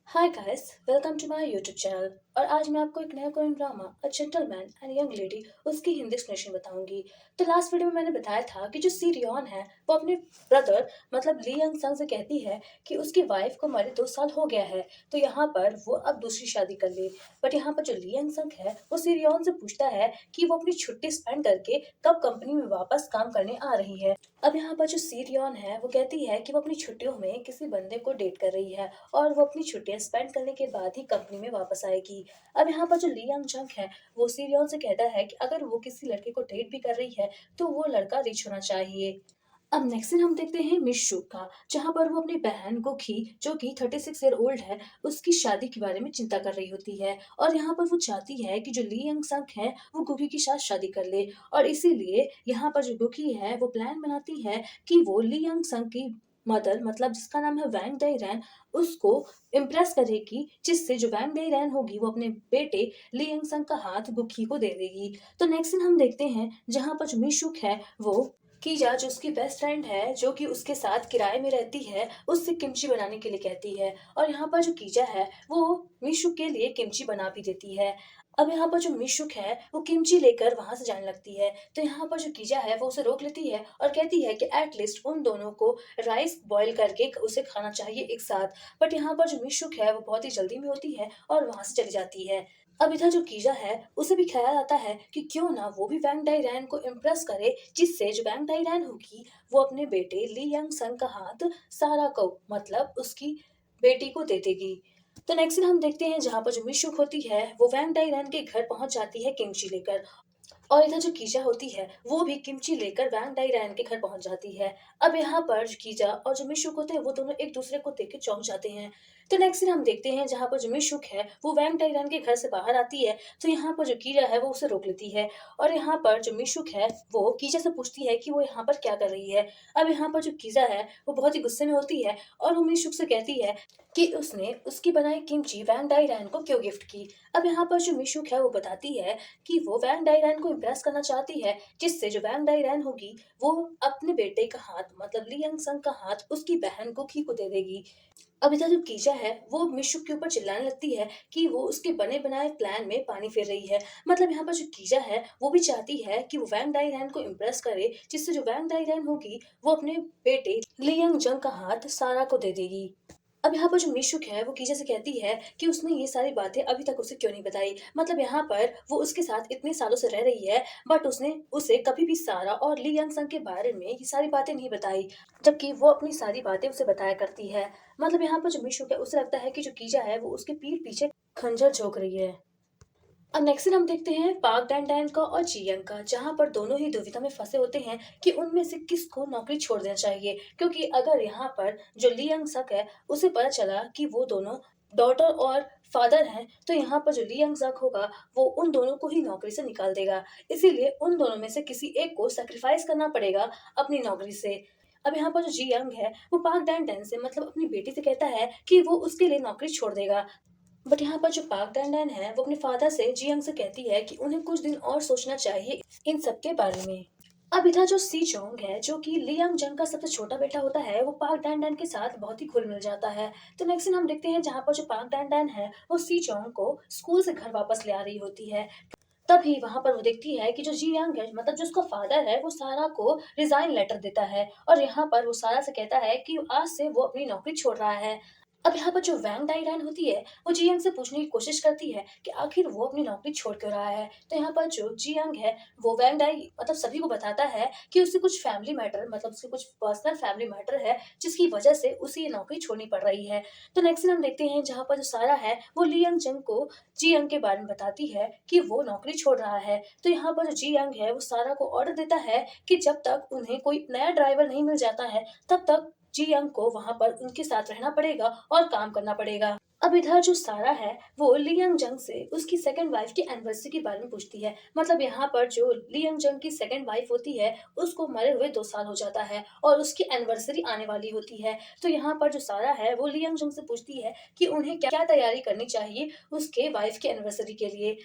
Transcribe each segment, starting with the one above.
Hi guys, welcome to my YouTube channel. और आज मैं आपको एक नया Korean drama a gentleman and young lady उसकी हिंदी एक्सप्लेनेशन बताऊंगी। तो लास्ट वीडियो में मैंने बताया था कि जो सी रियॉन है वो अपने ब्रदर मतलब ली यंग संग से कहती है कि उसकी वाइफ को मरे 2 साल हो गया है, तो यहाँ पर वो अब दूसरी शादी कर ले। बट यहाँ पर जो ली यंग संग है वो सी रियॉन से पूछता है कि वो अपनी छुट्टी स्पेंड करके कब कंपनी में वापस काम करने आ रही है। अब यहाँ पर जो सी रियॉन है वो कहती है कि वो अपनी छुट्टियों में किसी बंदे को डेट कर रही है और वो अपनी छुट्टियां स्पेंड करने के बाद ही कंपनी में वापस आएगी। अब यहाँ पर जो ली यंग जंग है वो सीरियन से कहता है कि अगर वो किसी लड़के को डेट भी कर रही है तो वो लड़का रिच होना चाहिए। अब नेक्स्ट सीन हम देखते हैं मिशू का, जहाँ पर वो अपनी बहन गुखी जो कि 36 ईयर ओल्ड है उसकी शादी के बारे में चिंता कर रही होती है। और यहाँ पर वो चाहती है कि जो ली यंग संग है वो गुखी के साथ शादी कर ले। और इसीलिए यहाँ पर जो गुखी है वो प्लान बनाती है कि वो ली यंग संग की मदर मतलब जिसका नाम है वैंग दाई रैन उसको इम्प्रेस करेगी, जिससे जो वैंग दाई रैन होगी वो अपने बेटे ली यंग संग का हाथ गुखी को दे देगी। तो नेक्स्ट सीन हम देखते हैं जहाँ पर जो मिशुक है वो कीजा जो उसकी बेस्ट फ्रेंड है जो कि उसके साथ किराए में रहती है उससे किमची बनाने के लिए कहती है। और यहाँ पर जो कीजा है वो मिशुक के लिए किमची बना भी देती है। अब यहाँ पर जो मिशुक है वो किमची लेकर वहां से जाने लगती है, तो यहाँ पर जो कीजा है वो उसे रोक लेती है और कहती है कि एटलीस्ट उन दोनों को राइस बॉईल करके उसे खाना चाहिए एक साथ। बट यहाँ पर जो मिशुक है वो बहुत ही जल्दी में होती है और वहां से चली जाती है। अब इधर जो कीजा है उसे भी ख्याल आता है कि क्यों ना वो भी वैंग डाई रैन को इम्प्रेस करे, जिससे जो वैंग डाई रैन होगी वो अपने बेटे ली यंग सन का हाथ सारा को मतलब उसकी बेटी को दे देगी। तो नेक्स्ट हम देखते हैं जहाँ पर जो मिशुक होती है वो वैंग डाई रैन के घर पहुंच जाती है किमची लेकर। और इधर जो कीजा होती है वो भी किमची लेकर वैंग डाई रैन के घर पहुंच जाती है। अब यहाँ पर जो कीजा और जो मिशुक होते हैं वो दोनों एक दूसरे को देख के चौंक जाते हैं। तो नेक्स्ट सीन हम देखते हैं जहाँ पर जो मिशुक है वो वैंग डाई रैन के घर से बाहर आती है, तो यहाँ पर जो कीजा है वो उसे रोक लेती है। और यहाँ पर जो मिशुक है वो कीजा से पूछती है कि वो यहाँ पर क्या कर रही है। अब यहाँ पर जो कीजा है वो बहुत ही गुस्से में होती है और वो मिशुक से कहती है कि उसने उसकी बनाई किमची वैंग डाई रैन को क्यों गिफ्ट की। अब यहाँ पर जो मिशुक है वो बताती है कि वो वैंग डाइरैन को इम्प्रेस करना चाहती है, जिससे जो वैंग डाइरैन होगी वो अपने बेटे का हाथ मतलब ली यंग संग का हाथ उसकी बहन गुखी को दे देगी। अब इधर जो कीजा है वो मिशुक के ऊपर चिल्लाने लगती है कि वो उसके बने बनाए प्लान में पानी फेर रही है। मतलब यहाँ पर जो कीजा है वो भी चाहती है कि वो वैंग डाइरैन को इम्प्रेस करे, जिससे जो वैंग डाइरैन होगी वो अपने बेटे ली यंग जंग का हाथ सारा को दे देगी। अब यहाँ पर जो मिशुक है वो कीजा से कहती है कि उसने ये सारी बातें अभी तक उसे क्यों नहीं बताई। मतलब यहाँ पर वो उसके साथ इतने सालों से रह रही है बट उसने उसे कभी भी सारा और ली यंग संग के बारे में ये सारी बातें नहीं बताई, जबकि वो अपनी सारी बातें उसे बताया करती है। मतलब यहाँ पर जो मिशुक है उसे लगता है कि जो कीजा है वो उसके पीठ पीछे खंजर झोंक रही है। अब नेक्स्ट सीन हम देखते हैं पार्क डैन डैन का और जियंग का, जहां पर दोनों ही दुविधा में फंसे होते हैं कि उनमें से किसको नौकरी छोड़ देना चाहिए। क्योंकि अगर यहाँ पर जो ली यंग सक है उसे पता चला कि वो दोनों डॉटर और फादर हैं, तो यहाँ पर जो ली यंग सक होगा वो उन दोनों को ही नौकरी से निकाल देगा। इसीलिए उन दोनों में से किसी एक को सेक्रीफाइस करना पड़ेगा अपनी नौकरी से। अब यहाँ पर जो जी यंग है वो पार्क डैन डैन से मतलब अपनी बेटी से कहता है कि वो उसके लिए नौकरी छोड़ देगा। बट यहाँ पर जो पाक डैन है वो अपने फादर से जियंग से कहती है कि उन्हें कुछ दिन और सोचना चाहिए इन सब के बारे में। अब इधर जो सी चोंग है जो कि लियांग जंग का सबसे छोटा बेटा होता है वो पाक डैन डैन के साथ बहुत ही घुल मिल जाता है। तो नेक्स्ट सीन हम देखते हैं जहाँ पर जो पाक डैन डैन है वो सी चोंग को स्कूल से घर वापस ले आ रही होती है। तभी वहां पर वो देखती है कि जो जी यांग है मतलब जो उसका फादर है वो सारा को रिजाइन लेटर देता है और यहाँ पर वो सारा से कहता है कि आज से वो अपनी नौकरी छोड़ रहा है। अब यहाँ पर जो वैंग डाइरैन होती है वो जियांग से पूछने की कोशिश करती है कि आखिर वो अपनी नौकरी छोड़ क्यों रहा है। तो यहाँ पर जो जियांग है वो वैंग डाई मतलब सभी को बताता है कि उससे कुछ फैमिली मैटर मतलब उसके कुछ पर्सनल फैमिली मैटर है जिसकी वजह से उसे ये नौकरी छोड़नी पड़ रही है। तो नेक्स्ट दिन हम देखते हैं जहाँ पर जो सारा है वो लियांग जंग को जी यंग के बारे में बताती है कि वो नौकरी छोड़ रहा है। तो यहाँ पर जो जी यंग है वो सारा को ऑर्डर देता है कि जब तक उन्हें कोई नया ड्राइवर नहीं मिल जाता है तब तक जी यंग को वहां पर उनके साथ रहना पड़ेगा और काम करना पड़ेगा। अब इधर जो सारा है वो ली यंग जंग से उसकी सेकंड वाइफ की एनिवर्सरी के बारे में पूछती है। मतलब यहाँ पर जो ली यंग जंग की सेकंड वाइफ होती है उसको मरे हुए 2 साल हो जाता है और उसकी एनिवर्सरी आने वाली होती है। तो यहाँ पर जो सारा है वो ली यंग जंग से पूछती है कि उन्हें क्या तैयारी करनी चाहिए उसके वाइफ की एनिवर्सरी के लिए।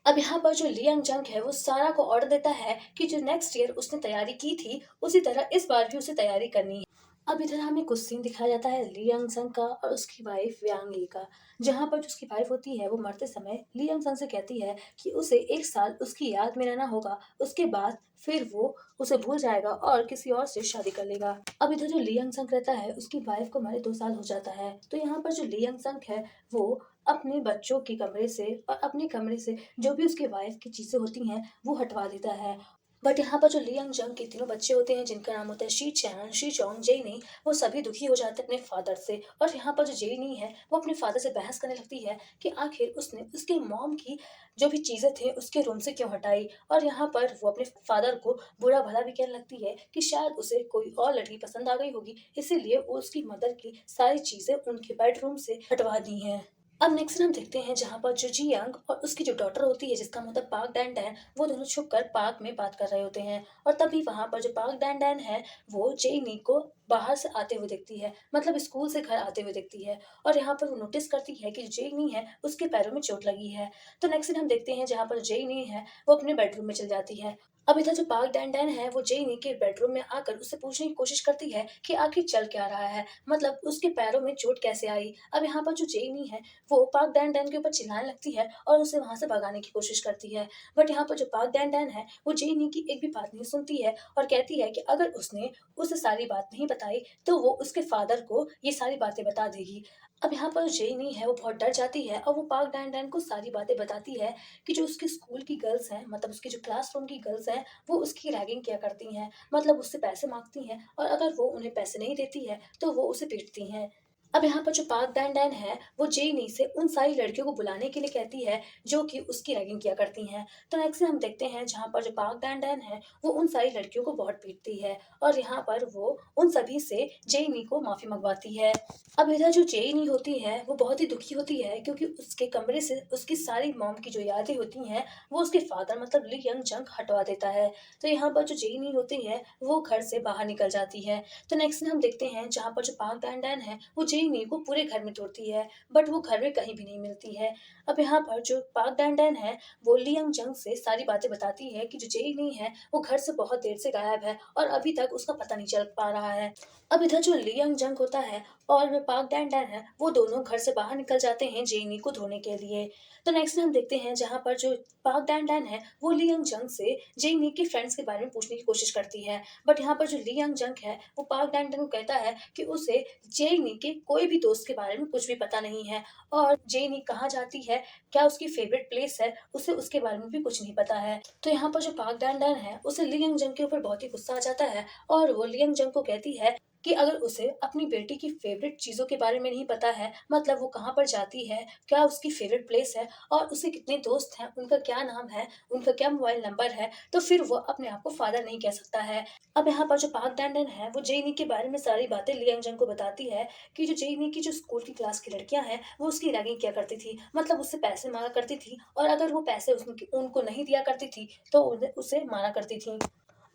अब यहाँ पर जो लियांग जंग है वो सारा को ऑर्डर देता है कि जो नेक्स्ट ईयर उसने तैयारी की थी उसी तरह इस बार भी उसे तैयारी करनी है। अब इधर हमें कुछ सीन दिखाया जाता है ली यंग संग का और उसकी वाइफ व्यांग यी का, जहाँ पर जो उसकी वाइफ होती है वो मरते समय ली यंग संग से कहती है कि उसे 1 साल उसकी याद में रहना होगा, उसके बाद फिर वो उसे भूल जाएगा और किसी और से शादी कर लेगा। अब इधर जो ली यंग संग रहता है उसकी वाइफ को मरे 2 साल हो जाता है, तो यहाँ पर जो ली यंग संग है वो अपने बच्चों के कमरे से और अपने कमरे से जो भी उसकी वाइफ की चीज़ें होती हैं वो हटवा देता है। बट यहाँ पर जो ली यंग जंग के तीनों बच्चे होते हैं जिनका नाम होता है Shi Chan, Shi Chong, Jenny, वो सभी दुखी हो जाते हैं अपने फादर से और यहाँ पर जो जेनी है वो अपने फादर से बहस करने लगती है कि आखिर उसने उसके मॉम की जो भी चीज़ें थे उसके रूम से क्यों हटाई और यहाँ पर वो अपने फादर को बुरा भला भी कहने लगती है कि शायद उसे कोई और लड़की पसंद आ गई होगी, इसीलिए वो उसकी मदर की सारी चीज़ें उनके बेडरूम से हटवा दी हैं। अब नेक्स्ट हम देखते हैं जहाँ पर जो जी यंग और उसकी जो डॉटर होती है जिसका मतलब पाक डैन डैन, वो दोनों छुपकर पार्क में बात कर रहे होते हैं और तभी वहाँ पर जो पाक डैन डैन है वो जेनी को बाहर से आते हुए देखती है, मतलब स्कूल से घर आते हुए देखती है और यहाँ पर वो नोटिस करती है कि जो जेनी है उसके पैरों में चोट लगी है। तो नेक्स्ट हम देखते हैं जहाँ पर जेनी है वो अपने बेडरूम में चल जाती है। अब इधर जो पाक डैन डैन है वो जेनी के बेडरूम में आकर उससे पूछने की कोशिश करती है कि आखिर चल क्या रहा है, मतलब उसके पैरों में चोट कैसे आई। अब यहाँ पर जो जेनी है वो पाक डैन डैन के ऊपर चिल्लाने लगती है और उसे वहाँ से भगाने की कोशिश करती है। बट यहाँ पर जो पाक डैन डैन है वो जेनी की एक भी बात नहीं सुनती है और कहती है कि अगर उसने उसे सारी बात नहीं बताई तो वो उसके फादर को ये सारी बातें बता देगी। अब यहाँ पर जेनी है वो बहुत डर जाती है और वो पाक डैन डैन को सारी बातें बताती है कि जो उसके स्कूल की गर्ल्स हैं, मतलब उसकी जो क्लासरूम की गर्ल्स हैं, वो उसकी रैगिंग किया करती हैं, मतलब उससे पैसे मांगती हैं और अगर वो उन्हें पैसे नहीं देती है तो वो उसे पीटती हैं। अब यहाँ पर जो पाक डैन डैन है वो जेनी से उन सारी लड़कियों को बुलाने के लिए कहती है जो कि उसकी रैगिंग किया करती हैं। तो नेक्स्ट हम देखते हैं जहाँ पर जो पाक डैन डैन है वो उन सारी लड़कियों को बहुत पीटती है और यहाँ पर वो उन सभी से जेनी को माफी मंगवाती है। अब इधर जो जेनी होती है वो बहुत ही दुखी होती है क्योंकि उसके कमरे से उसकी सारी मॉम की जो यादें होती हैं वो उसके फादर मतलब ली यंग जंग हटवा देता है। तो यहाँ पर जो जेनी होती है वो घर से बाहर निकल जाती है। तो नेक्स्ट हम देखते हैं जहाँ पर जो पाक डैन डैन है वो जेनी को पूरे घर में ढूंढती है, बट वो घर में कहीं भी नहीं मिलती है। अब यहाँ पर जो पाक डैन डैन है वो ली यंग जंग से सारी बातें बताती है कि जो जेनी है वो घर से बहुत देर से गायब है और अभी तक उसका पता नहीं चल पा रहा है। अब इधर जो ली यंग जंग होता है और जो पाक डैन डैन है वो दोनों घर से बाहर निकल जाते हैं जेनी को ढूंढने के लिए। तो नेक्स्ट हम देखते हैं जहाँ पर जो पाक डैन डैन है वो ली यंग जंग से जेनी के फ्रेंड्स के बारे में पूछने की कोशिश करती है। बट यहाँ पर जो ली यंग जंग है वो पाक डैन डैन को कहता है कि उसे जेनी के कोई भी दोस्त के बारे में कुछ भी पता नहीं है और जेनी कहाँ जाती है, क्या उसकी फेवरेट प्लेस है, उसे उसके बारे में भी कुछ नहीं पता है। तो यहाँ पर जो पाक डैन डैन है उसे ली यंग जंग के ऊपर बहुत ही गुस्सा आ जाता है और वो ली यंग जंग को कहती है कि अगर उसे अपनी बेटी की फेवरेट चीज़ों के बारे में नहीं पता है, मतलब वो कहाँ पर जाती है, क्या उसकी फेवरेट प्लेस है और उसे कितने दोस्त हैं, उनका क्या नाम है, उनका क्या मोबाइल नंबर है, तो फिर वो अपने आप को फादर नहीं कह सकता है। अब यहाँ पर जो पाक डैंडन है वो जेनी के बारे में सारी बातें लियांग जंग को बताती है कि जो जेनी की जो स्कूल की क्लास की लड़कियां हैं वो उसकी रैगिंग किया करती थी, मतलब उससे पैसे मांगा करती थी और अगर वो पैसे उनको नहीं दिया करती थी तो उसे मारा करती थी।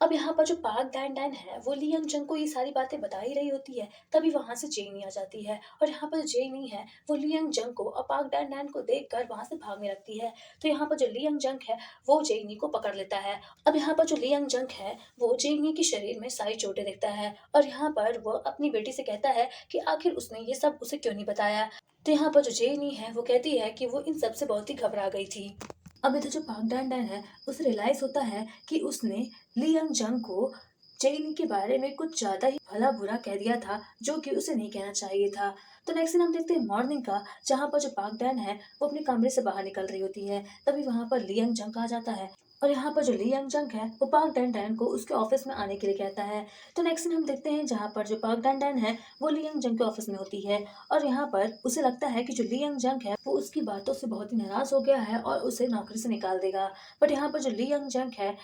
अब यहाँ पर जो पाक डैन डैन है वो लियांग जंग को ये सारी बातें बता ही रही होती है, तभी वहां से जेनी आ जाती है और यहाँ पर जेनी है वो लियांग जंग को और पाक डैन डैन को देखकर वहां से भागने लगती है। तो यहाँ पर जो लियांग जंग है वो जेनी को पकड़ लेता है। अब यहाँ पर जो लियांग जंग है वो जेनी के शरीर में सारी चोटें देखता है और यहाँ पर वो अपनी बेटी से कहता है कि आखिर उसने ये सब उसे क्यों नहीं बताया। तो यहाँ पर जो जेनी है वो कहती है कि वो इन सब से बहुत ही घबरा गई थी। अब इधर जो पाक डैन डैन है उसे रियलाइज होता है कि उसने ली यंग जंग को जेनी के बारे में कुछ ज्यादा ही भला बुरा कह दिया था जो कि उसे नहीं कहना चाहिए था। तो नेक्स्ट दिन हम देखते हैं मॉर्निंग का, जहाँ पर जो पाक डैन है वो अपने कमरे से बाहर निकल रही होती है, तभी वहां पर ली यंग जंग आ जाता है और यहाँ पर जो ली यंग जंग है वो पाक डैन डैन को उसके ऑफिस में आने के लिए कहता है। तो नेक्स्ट दिन हम देखते हैं जहाँ पर जो पाक डैन डैन है वो ली यंग जंग के ऑफिस में होती है और यहाँ पर उसे लगता है कि जो ली यंग जंग है वो उसकी बातों से बहुत ही नाराज हो गया है और उसे नौकरी से निकाल देगा। बट यहाँ पर जो ली यंग जंग है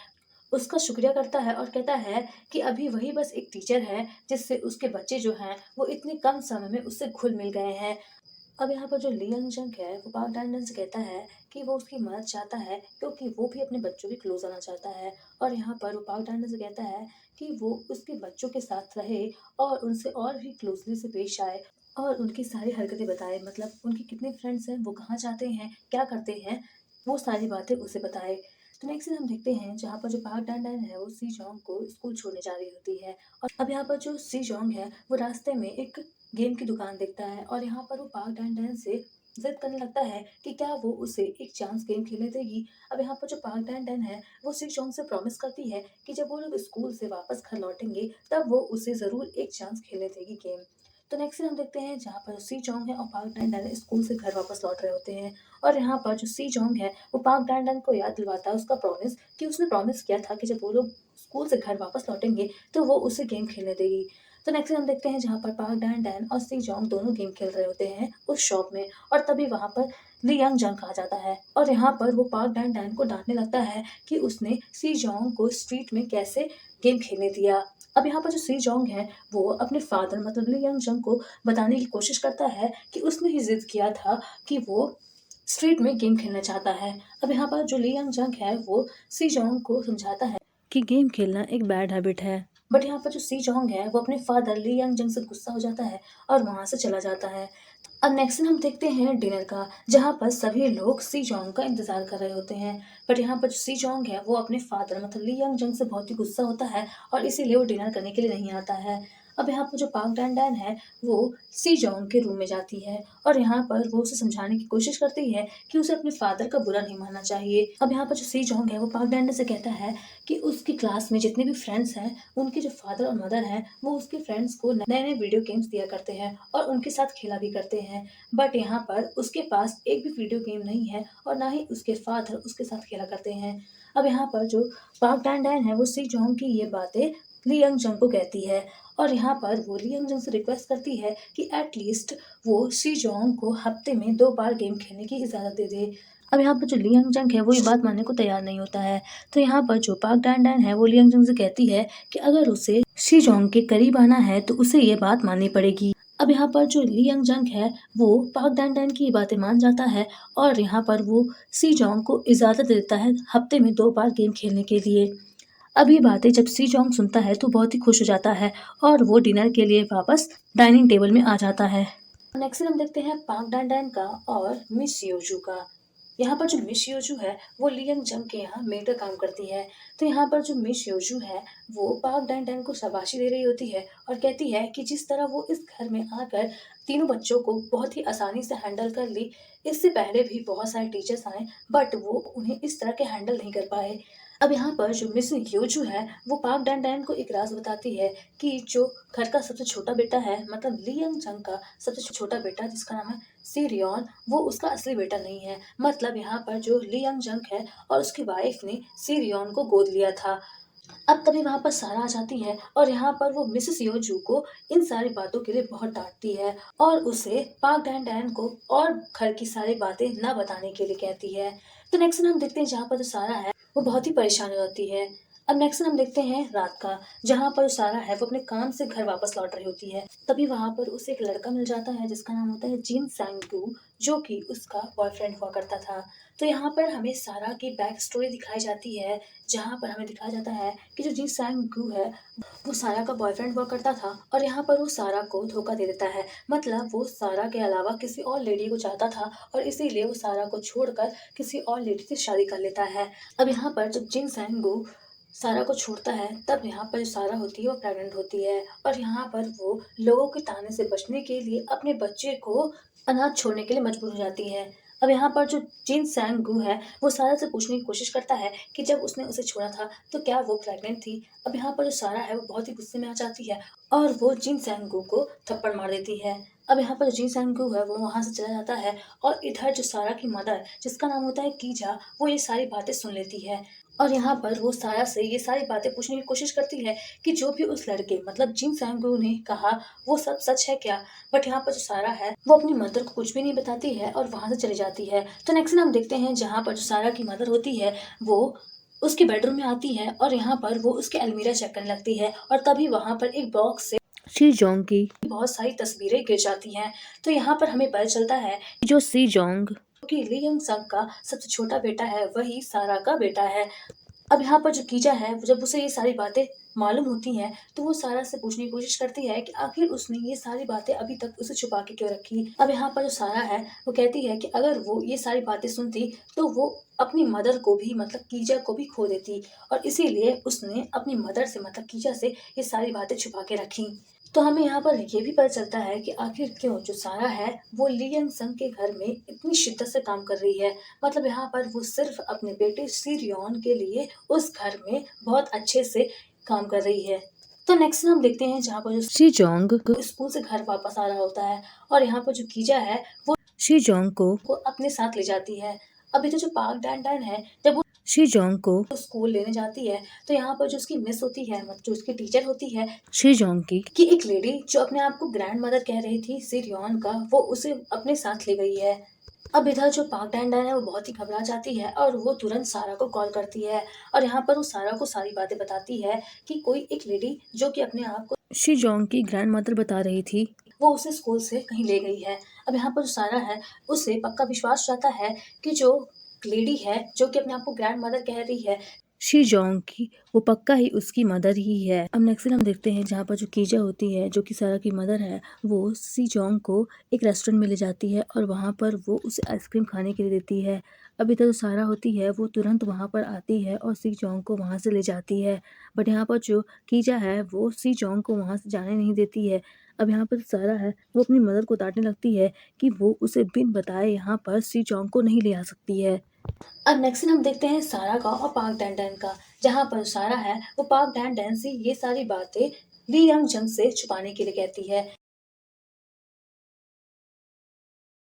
उसका शुक्रिया करता है और कहता है कि अभी वही बस एक टीचर है जिससे उसके बच्चे जो हैं वो इतने कम समय में उससे घुल मिल गए हैं। अब यहाँ पर जो ली यंग जंग है वो पाक डैंडन से कहता है कि वो उसकी मदद चाहता है क्योंकि वो भी अपने बच्चों के क्लोज आना चाहता है और यहाँ पर वो पाक डैंडन से कहता है कि वो उसके बच्चों के साथ रहे और उनसे और भी क्लोजली से पेश आए और उनकी सारी हरकतें बताए, मतलब उनके कितने फ्रेंड्स हैं, वो कहाँ जाते हैं, क्या करते हैं, वो सारी बातें उसे बताए। तो नेक्स्ट सीन हम देखते हैं जहाँ पर जो पाक डैन है वो सी जोंग को स्कूल छोड़ने जा रही होती है। और अब यहाँ पर जो सी जोंग है वो रास्ते में एक गेम की दुकान देखता है और यहाँ पर वो पाक डैन से जिद करने लगता है कि क्या वो उसे एक चांस गेम खेलने देगी। अब यहाँ पर जो पाक डैन है वो सी जोंग से प्रॉमिस करती है कि जब वो लोग स्कूल से वापस घर लौटेंगे तब वो उसे ज़रूर एक चांस खेलने देगी गेम। तो नेक्स्ट सीन हम देखते हैं जहाँ पर सी जोंग है और पाक डैन स्कूल से घर वापस लौट रहे होते हैं। और यहाँ पर जो सी जोंग है वो पाक डैन को याद दिलवाता है उसका प्रॉमिस कि उसने प्रॉमिस किया था कि जब वो लोग स्कूल से घर वापस लौटेंगे तो वो उसे गेम खेलने देगी। तो नेक्स्ट हम देखते हैं जहाँ पर पाक डैन और सी जोंग दोनों गेम खेल रहे होते हैं उस शॉप में। और तभी वहाँ पर ली यंग जंग आ जाता है और यहाँ पर वो पाक डैन को डांटने लगता है कि उसने सी जोंग को स्ट्रीट में कैसे गेम खेलने दिया। अब यहाँ पर जो सी जोंग है वो अपने फादर मतलब ली यंग जंग को बताने की कोशिश करता है कि उसने ही जिद किया था कि वो स्ट्रीट में गेम खेलना चाहता है। अब यहाँ पर जो ली यंग जंग है वो सी जोंग को समझाता है कि गेम खेलना एक बैड हैबिट है। बट यहाँ पर जो सी जोंग है वो अपने फादर ली यंग जंग से गुस्सा हो जाता है और वहाँ से चला जाता है। अब नेक्स्ट सीन हम देखते हैं डिनर का जहाँ पर सभी लोग सी जोंग का इंतजार कर रहे होते हैं। बट यहाँ पर जो सी जोंग है वो अपने फादर मतलब ली यंग जंग से बहुत ही गुस्सा होता है और इसीलिए वो डिनर करने के लिए नहीं आता है। अब यहाँ पर जो पाक डैन है वो सी जोंग के रूम में जाती है और यहाँ पर वो उसे समझाने की कोशिश करती है कि उसे अपने फादर का बुरा नहीं मानना चाहिए। अब यहाँ पर जो सी जोंग है वो पाक डैन से कहता है कि उसकी क्लास में जितने भी फ्रेंड्स हैं उनके जो फादर और मदर हैं वो उसके फ्रेंड्स को नए नए वीडियो गेम्स दिया करते हैं और उनके साथ खेला भी करते हैं। बट यहाँ पर उसके पास एक भी वीडियो गेम नहीं है और ना ही उसके फादर उसके साथ खेला करते हैं। अब यहाँ पर जो पाक डैन है वो सी जोंग की ये बातें ली यंग जंग को कहती है और यहाँ पर वो ली यंग जंग से रिक्वेस्ट करती है कि एटलीस्ट वो शी जोंग को हफ्ते में 2 बार गेम खेलने की इजाज़त दे दे। अब यहाँ पर जो ली यंग जंग है वो ये बात मानने को तैयार नहीं होता है। तो यहाँ पर जो पाक डैन है वो ली यंग जंग से कहती है कि अगर उसे शी जोंग के करीब आना है तो उसे ये बात माननी पड़ेगी। अब यहाँ पर जो ली यंग जंग है वो पाक डैन की ये बातें मान जाता है और यहाँ पर वो शी जोंग को इजाज़त देता है हफ्ते में 2 बार गेम खेलने के लिए। अब ये बातें जब सी जोंग सुनता है तो बहुत ही खुश हो जाता है और वो डिनर के लिए वापस डाइनिंग टेबल में आ जाता है। नेक्स्ट हम देखते हैं पाक डैन का और मिस योजू का। यहाँ पर जो मिस योजू है वो ली यंग जंग के यहाँ मेड का काम करती है। तो यहाँ पर जो मिस योजू है वो पाक डैन को शाबाशी दे रही होती है और कहती है कि जिस तरह वो इस घर में आकर तीनों बच्चों को बहुत ही आसानी से हैंडल कर ली, इससे पहले भी बहुत सारे टीचर्स आए बट वो उन्हें इस तरह के हैंडल नहीं कर पाए। अब यहाँ पर जो मिस योजू है वो पाक डैन को एक राज बताती है कि जो घर का सबसे छोटा बेटा है मतलब ली यंग जंग का सबसे छोटा बेटा जिसका नाम है सीरियन, वो उसका असली बेटा नहीं है। मतलब यहाँ पर जो ली यंग जंग है और उसकी वाइफ ने सीरियन को गोद लिया था। अब तभी वहाँ पर सारा आ जाती है और यहाँ पर वो मिसेस योजू को इन सारी बातों के लिए बहुत डांटती है और उसे पाक डैन को और घर की सारी बातें न बताने के लिए कहती है। तो नेक्स्ट हम देखते हैं जहाँ पर जो सारा है वो बहुत ही परेशान हो जाती है। अब नेक्स्ट हम देखते हैं रात का जहाँ पर सारा है वो अपने काम से घर वापस लौट रही होती है। तभी वहाँ पर उसे एक लड़का मिल जाता है जिसका नाम होता है जिन सैंगू, जो कि उसका बॉयफ्रेंड हुआ करता था। तो यहाँ पर हमें सारा की बैक स्टोरी दिखाई जाती है जहाँ पर हमें दिखाया जाता है कि जो जिन सैंगू है वो सारा का बॉयफ्रेंड हुआ करता था और यहाँ पर वो सारा को धोखा दे देता है। मतलब वो सारा के अलावा किसी और लेडी को चाहता था और इसीलिए वो सारा को छोड़कर किसी और लेडी से शादी कर लेता है। अब यहाँ पर जब जिन सैंगू सारा को छोड़ता है तब यहाँ पर जो सारा होती है वो प्रेग्नेंट होती है और यहाँ पर वो लोगों के ताने से बचने के लिए अपने बच्चे को अनाथ छोड़ने के लिए मजबूर हो जाती है। अब यहाँ पर जो जिन सैंगू है वो सारा से पूछने की कोशिश करता है कि जब उसने उसे छोड़ा था तो क्या वो प्रेग्नेंट थी। अब यहाँ पर जो सारा है वो बहुत ही गुस्से में आ जाती है और वो जिन सैंगू को थप्पड़ मार देती है। अब यहाँ पर जो जिन सैंगू है वो वहाँ से चला जाता है और इधर जो सारा की मदर जिसका नाम होता है कीजा, वो ये सारी बातें सुन लेती है और यहाँ पर वो सारा से ये सारी बातें पूछने की कोशिश करती है कि जो भी उस लड़के मतलब जिन सैंगू ने कहा वो सब सच है क्या। बट यहाँ पर जो सारा है वो अपनी मदर को कुछ भी नहीं बताती है और वहाँ से चली जाती है। तो नेक्स्ट हम देखते हैं जहाँ पर जो सारा की मदर होती है वो उसके बेडरूम में आती है और यहाँ पर वो उसके अलमीरा चेक करने लगती है और तभी वहाँ पर एक बॉक्स से शी जोंग की बहुत सारी तस्वीरें गिर जाती हैं। तो यहाँ पर हमें पता चलता है कि जो सी जोंग कि ली यंग संग का सबसे छोटा बेटा है वही सारा का बेटा है। अब यहाँ पर जो कीजा है, जब उसे ये सारी बातें मालूम होती हैं, तो वो सारा से पूछने की कोशिश करती है कि आखिर उसने ये सारी बातें अभी तक उसे छुपा के क्यों रखी। अब यहाँ पर जो सारा है, वो कहती है कि अगर वो ये सारी बातें सुनती, तो वो अपनी मदर को भी मतलब कीजा को भी खो देती, और इसीलिए उसने अपनी मदर से मतलब कीजा से ये सारी बातें छुपा के रखी। तो हमें यहाँ पर ये भी पता चलता है कि आखिर क्यों जो सारा है वो ली यंग संग के घर में इतनी शिद्दत से काम कर रही है। मतलब यहाँ पर वो सिर्फ अपने बेटे सीरियन के लिए उस घर में बहुत अच्छे से काम कर रही है। तो नेक्स्ट हम देखते हैं जहाँ पर जो शी जोंग स्कूल से घर वापस आ रहा होता है, और यहाँ पर जो कीजा है वो शी जोंग को अपने साथ ले जाती है। अभी तो जो पार्क डैन डैन है, जब वो शी जोंग को स्कूल लेने जाती है, तो यहाँ पर जो उसकी मिस होती है, मतलब जो उसकी टीचर होती है शी जोंग की, कि एक लेडी जो अपने आप को ग्रैंड मदर कह रही थी सीरियन का, वो उसे अपने साथ ले गई है। अब इधर जो पाक डैन डैन है वो बहुत ही घबरा जाती है, और वो तुरंत सारा को कॉल करती है, और यहाँ पर वो सारा को सारी बातें बताती है कि कोई एक लेडी जो कि अपने आप को शी जोंग की ग्रैंड मदर बता रही थी, वो उसे स्कूल से कहीं ले गई है। अब यहाँ पर जो सारा है उसे पक्का विश्वास रहता है कि जो लेडी है जो कि अपने आप को ग्रैंड मदर कह रही है शी जोंग की, वो पक्का ही उसकी मदर ही है। अब नेक्स्ट हम देखते हैं जहाँ पर जो कीजा होती है जो कि सारा की मदर है, वो सी जोंग को एक रेस्टोरेंट में ले जाती है, और वहाँ पर वो उसे आइसक्रीम खाने के लिए देती है। अब इधर जो सारा होती है वो तुरंत वहाँ पर आती है और सी जोंग को वहाँ से ले जाती है, बट यहाँ पर जो कीजा है वो सी जोंग को वहाँ से जाने नहीं देती है। अब यहाँ पर सारा है वो अपनी मदर को डांटने लगती है कि वो उसे बिन बताए यहाँ पर सी जोंग को नहीं ले आ सकती है। अब नेक्स्ट हम देखते हैं सारा का और पार्क डैन डैन का, जहाँ पर सारा है वो पार्क डैन डैन से ये सारी बातें ली यंग जंग से छुपाने के लिए कहती है।